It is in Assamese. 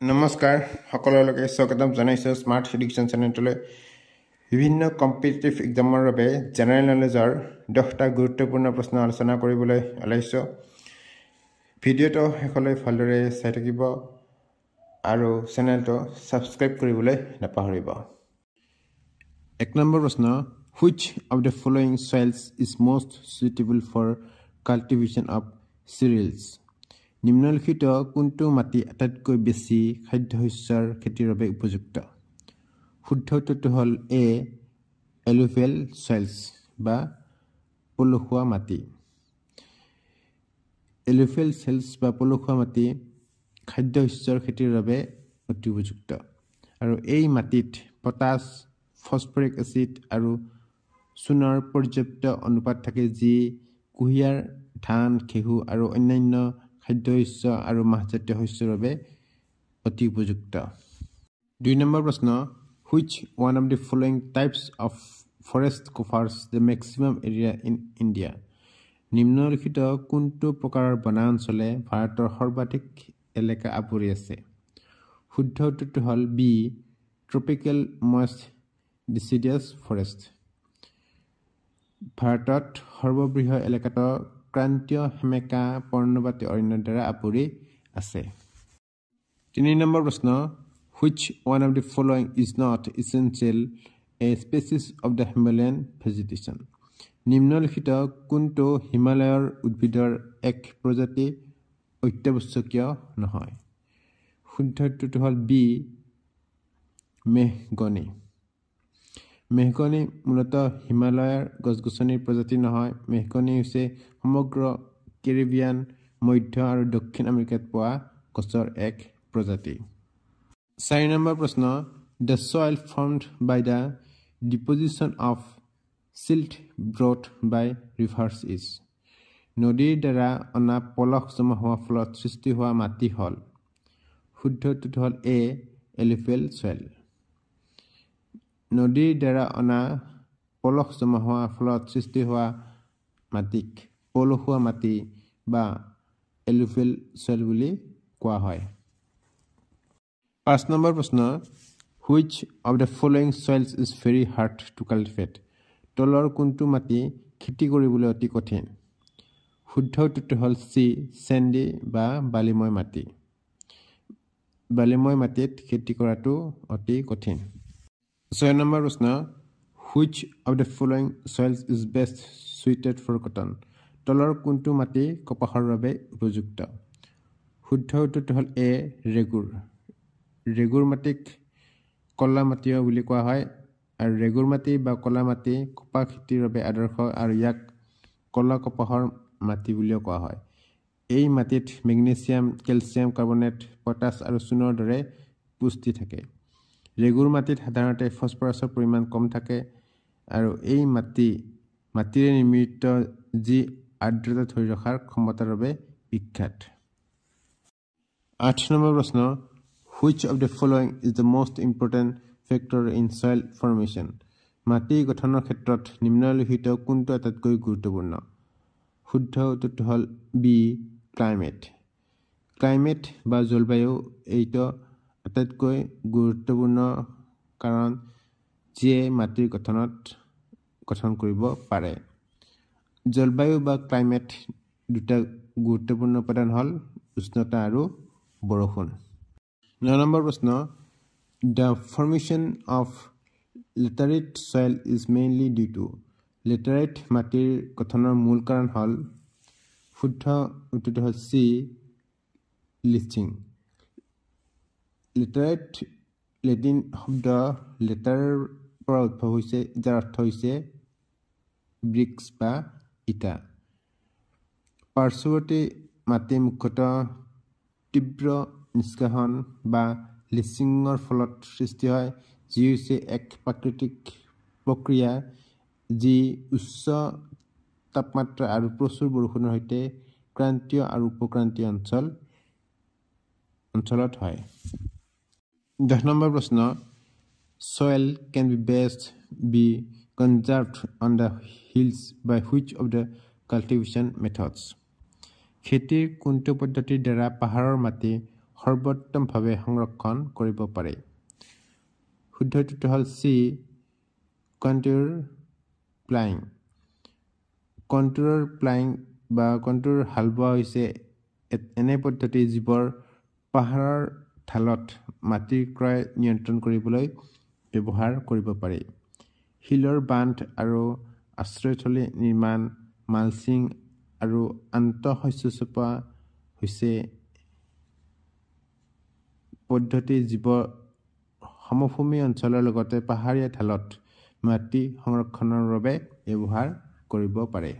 নমস্কাৰ সকলোলৈকে স্বাগতম জনাইছোঁ স্মাৰ্ট এডুকেশ্যন চেনেলটোলৈ বিভিন্ন কম্পিটিটিভ এক্সামৰ বাবে জেনেৰেল নলেজৰ 10টা গুৰুত্বপূৰ্ণ প্ৰশ্ন আলোচনা কৰিবলৈ ওলাইছোঁ ভিডিঅ'টো শেষলৈ ভালদৰে চাই থাকিব আৰু চেনেলটো সাবস্ক্ৰাইব কৰিবলৈ নাপাহৰিব 1 নম্বৰ প্ৰশ্ন which of the following soils is most suitable for cultivation of cereals নিম্নলিখিত কোনটো মাটি আটাইতকৈ বেছি খাদ্যশস্যৰ খেতিৰ বাবে উপযুক্ত শুদ্ধ উত্তৰটো হ'ল এ এলুভিয়েল সয়েলছ বা পলসুৱা মাটি এলুভিয়েল সয়েলছ বা পলসুৱা মাটি খাদ্যশস্যৰ খেতিৰ বাবে অতি উপযুক্ত আৰু এই মাটিত পটাছ ফসফৰিক এসিড আৰু চূনৰ পৰ্যাপ্ত অনুপাত থাকে যি কুঁহিয়াৰ ধান ঘেঁহু আৰু অন্যান্য খাদ্যশস্য আৰু মাহজাতীয় শস্যৰ বাবে অতি উপযুক্ত 2 নম্বৰ প্ৰশ্ন which one of the following types of forest covers the maximum area in India নিম্নলিখিত কোনটো প্ৰকাৰৰ বনাঞ্চলে ভাৰতৰ সৰ্বাধিক এলেকা আৱৰি আছে শুদ্ধ উত্তৰটো হ'ল বি ট্ৰপিকেল ময়েষ্ট deciduous forest ভাৰতত সৰ্ববৃহৎ এলেকাটো ক্ৰান্তীয় হেমেকা পৰ্ণপাতী অৰণ্যৰ দ্বাৰা আৱৰি আছে 3 নম্বৰ প্ৰশ্ন which one of the following is not essential a species of the Himalayan vegetation নিম্নলিখিত কোনটো হিমালয়ৰ উদ্ভিদৰ এক প্ৰজাতি অত্যাৱশ্যকীয় নহয় শুদ্ধ উত্তৰটো হ'ল বি মেহগনি মেহগনি মূলতঃ হিমালয়ৰ গছগছনিৰ প্ৰজাতি নহয় মেহগনি হৈছে সমগ্ৰ কেৰিবিয়ান মধ্য আৰু দক্ষিণ আমেৰিকাত পোৱা গছৰ এক প্ৰজাতি 4 নম্বৰ প্ৰশ্ন the soil formed by the deposition of silt brought by rivers is নদীৰ দ্বাৰা অনা পলস জমা হোৱা ফলত সৃষ্টি হোৱা মাটি হল শুদ্ধ উত্তৰটো হ'ল এ এলুভিয়েল সয়েল নদীৰ দ্বাৰা অনা পলস জমা হোৱা ফলত সৃষ্টি হোৱা মাটিক পলসুৱা মাটি বা এলুভিয়েল সয়েল বুলি কোৱা হয় 5 নম্বৰ প্ৰশ্ন which of the following soils is very hard to cultivate তলৰ কোনটো মাটি খেতি কৰিবলৈ অতি কঠিন শুদ্ধ উত্তৰটো হ'ল সি স্যান্ডি বা বালিময় মাটি বালিময় মাটিত খেতি কৰাটো অতি কঠিন 6 নম্বৰ প্ৰশ্ন which of the following soils is best suited for cotton তলৰ কোনটো মাটি কপাহৰ বাবে উপযুক্ত শুদ্ধ উত্তৰটো হ'ল এ ৰেগুৰ মাটিক কলা মাটি বুলি কোৱা হয় আৰু ৰেগুৰ মাটি বা কলা মাটি কপাহ খেতিৰ বাবে আদৰ্শ আৰু ইয়াক কলা কপাহৰ মাটি বুলিও কোৱা হয় এই মাটিত মেগনেছিয়াম কেলছিয়াম কাৰ্বনেট পটাছ আৰু চূনৰ দৰে পুষ্টি থাকে ৰেগুৰ মাটিত সাধাৰণতে ফসফৰাছৰ পৰিমাণ কম থাকে আৰু এই মাটিৰে নিৰ্মিত যি আৰ্দ্ৰতা ধৰি ৰখাৰ ক্ষমতাৰ বাবে বিখ্যাত 8 নম্বৰ প্ৰশ্ন which of the following is the most important factor in soil formation মাটি গঠনৰ ক্ষেত্ৰত নিম্নলিখিত কোনটো আটাইতকৈ গুৰুত্বপূৰ্ণ শুদ্ধ উত্তৰটো হ'ল বি ক্লাইমেট বা জলবায়ু এইটো আটাইতকৈ গুৰুত্বপূৰ্ণ কাৰণ যিয়ে মাটিৰ গঠন কৰিব পাৰে জলবায়ু বা ক্লাইমেট দুটা গুৰুত্বপূৰ্ণ উপাদান হ'ল উষ্ণতা আৰু বৰষুণ 9 নম্বৰ প্ৰশ্ন the formation of laterite soil is mainly due to laterite মাটিৰ গঠনৰ মূল কাৰণ হ'ল শুদ্ধ উত্তৰটো হ'ল সি লিচিং লেটাৰাইট লেটিন শব্দ লেটাৰৰ পৰা উদ্ভৱ হৈছে যাৰ অৰ্থ হৈছে ব্ৰিক্স বা ইটা পাৰ্শ্বৱৰ্তী মাটি মুখ্যতঃ তীব্ৰ নিষ্কাশন বা লিচিঙৰ ফলত সৃষ্টি হয় যি হৈছে এক প্ৰাকৃতিক প্ৰক্ৰিয়া যি উচ্চ তাপমাত্ৰা আৰু প্ৰচুৰ বৰষুণৰ সৈতে ক্ৰান্তীয় আৰু উপক্ৰান্তীয় অঞ্চলত হয় 10 নম্বৰ প্ৰশ্ন soil can be conserved on the hills by which of the cultivation methods খেতিৰ কোনটো পদ্ধতিৰ দ্বাৰা পাহাৰৰ মাটি সৰ্বোত্তমভাৱে সংৰক্ষণ কৰিব পাৰে। শুদ্ধ উত্তৰটো হ'ল চি, কণ্ট্যুৰ প্লাইং। কণ্ট্যুৰৰ প্লাইং বা কণ্ট্যুৰ হাল বোৱা হৈছে এনে পদ্ধতি যিবোৰ পাহাৰৰ ঢালত মাটিৰ ক্ৰয় নিয়ন্ত্ৰণ কৰিবলৈ ব্যৱহাৰ কৰিব পাৰি। শিলৰ বান্ধ আৰু আশ্ৰয়স্থলী নিৰ্মাণ, মালচিং আৰু আন্তঃশস্য চপোৱা হৈছে পদ্ধতি যিবোৰ সমভূমি অঞ্চলৰ লগতে পাহাৰীয়া ঢালত মাটি সংৰক্ষণৰ বাবে ব্যৱহাৰ কৰিব পাৰে।